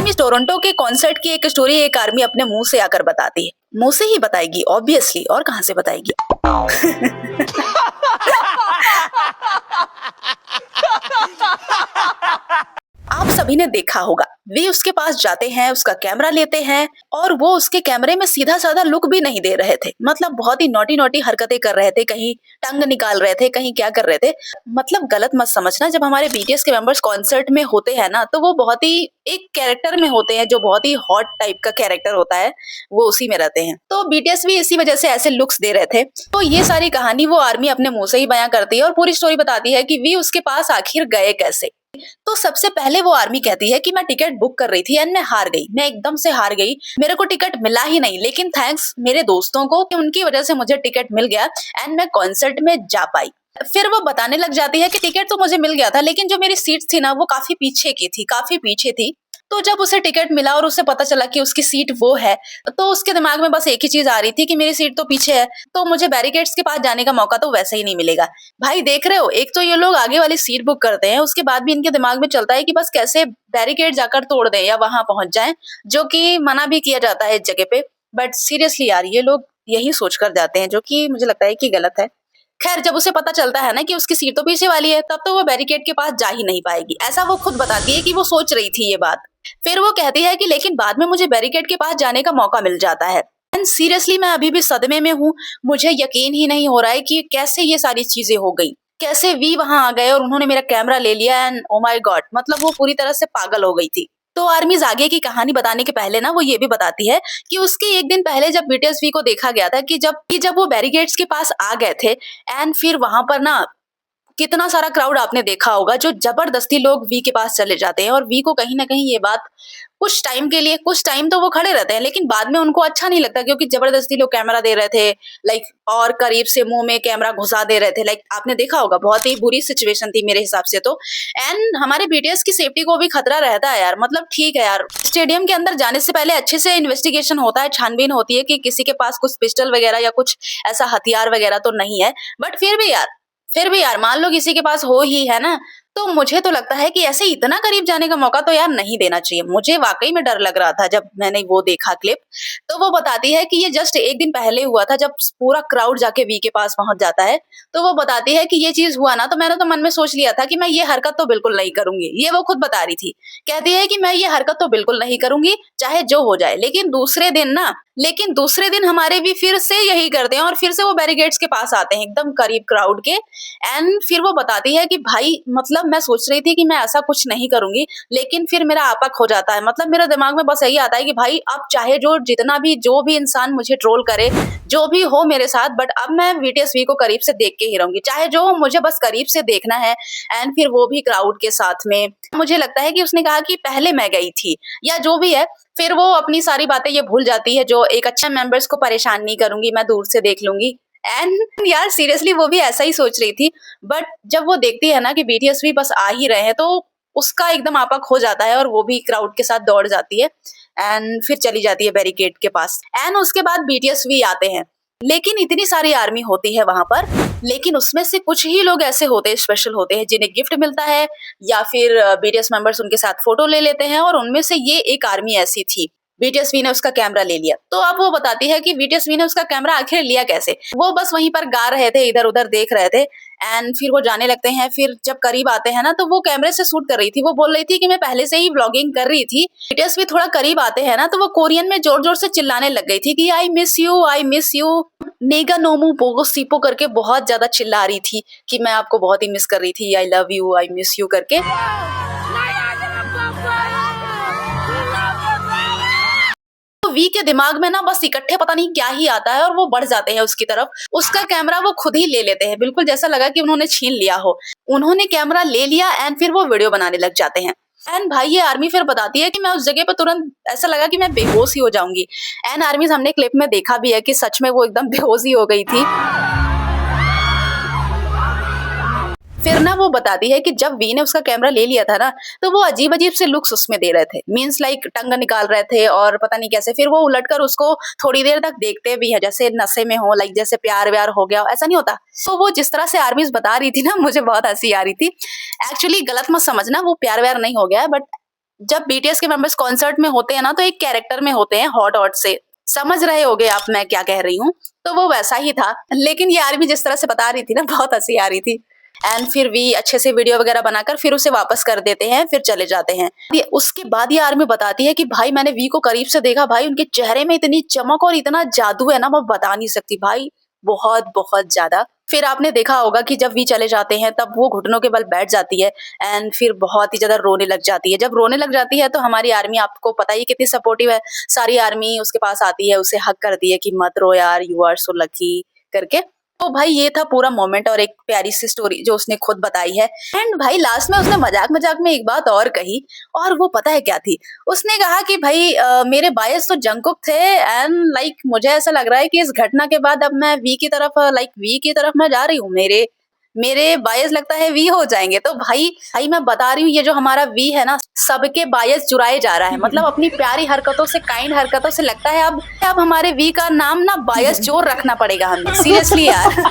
Army Toronto के concert की एक स्टोरी एक आर्मी अपने मुंह से आकर बताती है। मुंह से ही बताएगी ऑब्वियसली, और कहां से बताएगी। आप सभी ने देखा होगा, वे उसके पास जाते हैं, उसका कैमरा लेते हैं और वो उसके कैमरे में सीधा साधा लुक भी नहीं दे रहे थे। मतलब बहुत ही नॉटी नॉटी हरकतें कर रहे थे, कहीं टंग निकाल रहे थे, कहीं क्या कर रहे थे। मतलब गलत मत समझना, जब हमारे बीटीएस के मेंबर्स कॉन्सर्ट में होते हैं ना, तो वो बहुत ही एक कैरेक्टर में होते हैं, जो बहुत ही हॉट टाइप का कैरेक्टर होता है, वो उसी में रहते हैं। तो बीटीएस भी इसी वजह से ऐसे लुक्स दे रहे थे। तो ये सारी कहानी वो आर्मी अपने मुंह से ही बयां करती है और पूरी स्टोरी बताती है कि वी उसके पास आखिर गए कैसे। तो सबसे पहले वो आर्मी कहती है कि मैं टिकट बुक कर रही थी एंड मैं हार गई, मैं एकदम से हार गई, मेरे को टिकट मिला ही नहीं, लेकिन थैंक्स मेरे दोस्तों को कि उनकी वजह से मुझे टिकट मिल गया एंड मैं कॉन्सर्ट में जा पाई। फिर वो बताने लग जाती है कि टिकट तो मुझे मिल गया था, लेकिन जो मेरी सीट थी ना, वो काफी पीछे की थी, काफी पीछे थी। तो जब उसे टिकट मिला और उसे पता चला कि उसकी सीट वो है, तो उसके दिमाग में बस एक ही चीज आ रही थी कि मेरी सीट तो पीछे है, तो मुझे बैरिकेड्स के पास जाने का मौका तो वैसे ही नहीं मिलेगा। भाई देख रहे हो, एक तो ये लोग आगे वाली सीट बुक करते हैं, उसके बाद भी इनके दिमाग में चलता है कि बस कैसे बैरिकेड जाकर तोड़ दें या वहां पहुंच जाएं, जो कि मना भी किया जाता है इस जगह पे। बट सीरियसली यार, ये लोग यही सोच कर जाते हैं, जो कि मुझे लगता है कि गलत है। खैर, जब उसे पता चलता है ना कि उसकी सीट तो पीछे वाली है, तब तो वो बैरिकेड के पास जा ही नहीं पाएगी, ऐसा वो खुद बताती है कि वो सोच रही थी ये बात। फिर वो कहती है कि लेकिन बाद में मुझे बैरिकेड के पास जाने का मौका मिल जाता है। एंड सीरियसली मैं अभी भी सदमे में हूँ, मुझे यकीन ही नहीं हो रहा है कि कैसे ये सारी चीजें हो गई, कैसे वी वहां आ गए और उन्होंने मेरा कैमरा ले लिया। एंड ओ माय गॉड, मतलब वो पूरी तरह से पागल हो गई थी। तो आर्मीज आगे की कहानी बताने के पहले ना, वो ये भी बताती है कि उसके एक दिन पहले जब बीटीएस वी को देखा गया था, कि जब वो बैरिकेड्स के पास आ गए थे एंड फिर वहां पर ना कितना सारा क्राउड आपने देखा होगा, जो जबरदस्ती लोग वी के पास चले जाते हैं और वी को कहीं ना कहीं ये बात कुछ टाइम के लिए, कुछ टाइम तो वो खड़े रहते हैं, लेकिन बाद में उनको अच्छा नहीं लगता, क्योंकि जबरदस्ती लोग कैमरा दे रहे थे, लाइक और करीब से मुंह में कैमरा घुसा दे रहे थे। लाइक आपने देखा होगा, बहुत ही बुरी सिचुएशन थी मेरे हिसाब से तो। एंड हमारे बीटीएस की सेफ्टी को भी खतरा रहता है यार। मतलब ठीक है यार, स्टेडियम के अंदर जाने से पहले अच्छे से इन्वेस्टिगेशन होता है, छानबीन होती है कि किसी के पास कुछ पिस्टल वगैरह या कुछ ऐसा हथियार वगैरह तो नहीं है। बट फिर भी यार मान लो किसी के पास हो ही है ना, तो मुझे तो लगता है कि ऐसे इतना करीब जाने का मौका तो यार नहीं देना चाहिए। मुझे वाकई में डर लग रहा था जब मैंने वो देखा क्लिप। तो वो बताती है कि ये जस्ट एक दिन पहले हुआ था, जब पूरा क्राउड जाके वी के पास पहुंच जाता है। तो वो बताती है कि ये चीज हुआ ना, तो मैंने तो मन में सोच लिया था कि मैं ये हरकत तो बिल्कुल नहीं करूंगी। ये वो खुद बता रही थी, कहती है कि मैं ये हरकत तो बिल्कुल नहीं करूंगी, चाहे जो हो जाए। लेकिन दूसरे दिन हमारे भी फिर से यही करते हैं और फिर से वो बैरिकेड्स के पास आते हैं, एकदम करीब क्राउड के। एंड फिर वो बताती है कि भाई मतलब मैं सोच रही थी कि मैं ऐसा कुछ नहीं करूंगी, लेकिन फिर मेरा आपा खो जाता है। मतलब मेरे दिमाग में बस यही आता है कि भाई अब चाहे जो भी इंसान मुझे ट्रोल करे, जो भी हो मेरे साथ, बट अब मैं बीटीएसवी को करीब से देख के ही रहूंगी, चाहे जो हो, मुझे बस करीब से देखना है। एंड फिर वो भी क्राउड के साथ में। मुझे लगता है कि उसने कहा कि पहले मैं गई थी या जो भी है। फिर वो अपनी सारी बातें ये भूल जाती है, जो एक अच्छा मेंबर्स को परेशान नहीं करूंगी, मैं दूर से देख लूंगी। एंड यार सीरियसली वो भी ऐसा ही सोच रही थी। बट जब वो देखती है ना कि बीटीएस भी बस आ ही रहे हैं, तो उसका एकदम आपा खो जाता है और वो भी क्राउड के साथ दौड़ जाती है एंड फिर चली जाती है बैरिकेड के पास। एंड उसके बाद बीटीएस भी आते हैं, लेकिन इतनी सारी आर्मी होती है वहां पर, लेकिन उसमें से कुछ ही लोग ऐसे होते हैं, स्पेशल होते हैं, जिन्हें गिफ्ट मिलता है या फिर बीटीएस मेंबर्स उनके साथ फोटो ले लेते हैं। और उनमें से ये एक आर्मी ऐसी थी, बीटीएसवी ने उसका कैमरा ले लिया। तो अब वो बताती है कि बीटीएसवी ने उसका कैमरा आखिर लिया कैसे। वो बस वहीं पर गा रहे थे, इधर उधर देख रहे थे एंड फिर वो जाने लगते हैं। फिर जब करीब आते हैं ना, तो वो कैमरे से शूट कर रही थी। वो बोल रही थी कि मैं पहले से ही व्लॉगिंग कर रही थी। बीटीएसवी थोड़ा करीब आते हैं ना, तो वो कोरियन में जोर जोर से चिल्लाने लग गई थी कि I miss you, I miss you, नेगा नोमू बोगो सीपो करके बहुत ज्यादा चिल्ला रही थी कि मैं आपको बहुत ही मिस कर रही थी, I love you, I miss you करके। वी के दिमाग में ना बस इकट्ठे पता नहीं क्या ही आता है और वो बढ़ जाते हैं उसकी तरफ। उसका कैमरा वो खुद ही ले लेते हैं, बिल्कुल जैसा लगा कि उन्होंने छीन लिया हो। उन्होंने कैमरा ले लिया एंड फिर वो वीडियो बनाने लग जाते हैं। एंड भाई ये आर्मी फिर बताती है कि मैं उस जगह पर तुरंत ऐसा लगा कि मैं बेहोश ही हो जाऊंगी। एंड आर्मीज हमने क्लिप में देखा भी है कि सच में वो एकदम बेहोश ही हो गई थी। फिर ना वो बताती है कि जब वी ने उसका कैमरा ले लिया था ना, तो वो अजीब अजीब से लुक्स उसमें दे रहे थे, मीन्स लाइक टंग निकाल रहे थे और पता नहीं कैसे। फिर वो उलटकर उसको थोड़ी देर तक देखते भी है, जैसे नशे में हो, लाइक जैसे प्यार व्यार हो गया, ऐसा नहीं होता। तो वो जिस तरह से आर्मीज बता रही थी ना, मुझे बहुत हंसी आ रही थी। एक्चुअली गलत मत समझना, वो प्यार व्यार नहीं हो गया है, बट जब बीटीएस के मेंबर्स कॉन्सर्ट में होते हैं ना तो एक कैरेक्टर में होते हैं, हॉट हॉट से, समझ रहे होगे आप मैं क्या कह रही हूँ। तो वो वैसा ही था, लेकिन ये आर्मी जिस तरह से बता रही थी ना, बहुत हंसी आ रही थी। एंड फिर वी अच्छे से वीडियो वगैरह बनाकर फिर उसे वापस कर देते हैं, फिर चले जाते हैं। उसके बाद ये आर्मी बताती है कि भाई मैंने वी को करीब से देखा, भाई उनके चेहरे में इतनी चमक और इतना जादू है ना, मैं बता नहीं सकती भाई, बहुत बहुत ज्यादा। फिर आपने देखा होगा कि जब वी चले जाते हैं तब वो घुटनों के बल बैठ जाती है एंड फिर बहुत ही ज्यादा रोने लग जाती है। जब रोने लग जाती है तो हमारी आर्मी, आपको पता ही कितनी सपोर्टिव है, सारी आर्मी उसके पास आती है, उसे हक करती है कि मत रो यार, यू आर सो लकी करके। तो भाई ये था पूरा मोमेंट और एक प्यारी सी स्टोरी जो उसने खुद बताई है। एंड भाई लास्ट में उसने मजाक मजाक में एक बात और कही, और वो पता है क्या थी? उसने कहा कि भाई मेरे बायस तो जंगकुक थे एंड लाइक मुझे ऐसा लग रहा है कि इस घटना के बाद अब मैं वी की तरफ, वी की तरफ मैं जा रही हूँ, मेरे मेरे बायस लगता है वी हो जाएंगे। तो भाई भाई मैं बता रही हूँ, ये जो हमारा वी है ना, सबके बायस जुराए जा रहा है। मतलब अपनी प्यारी हरकतों से, काइंड हरकतों से लगता है अब हमारे वी का नाम ना बायस जोर रखना पड़ेगा हमें, सीरियसली यार।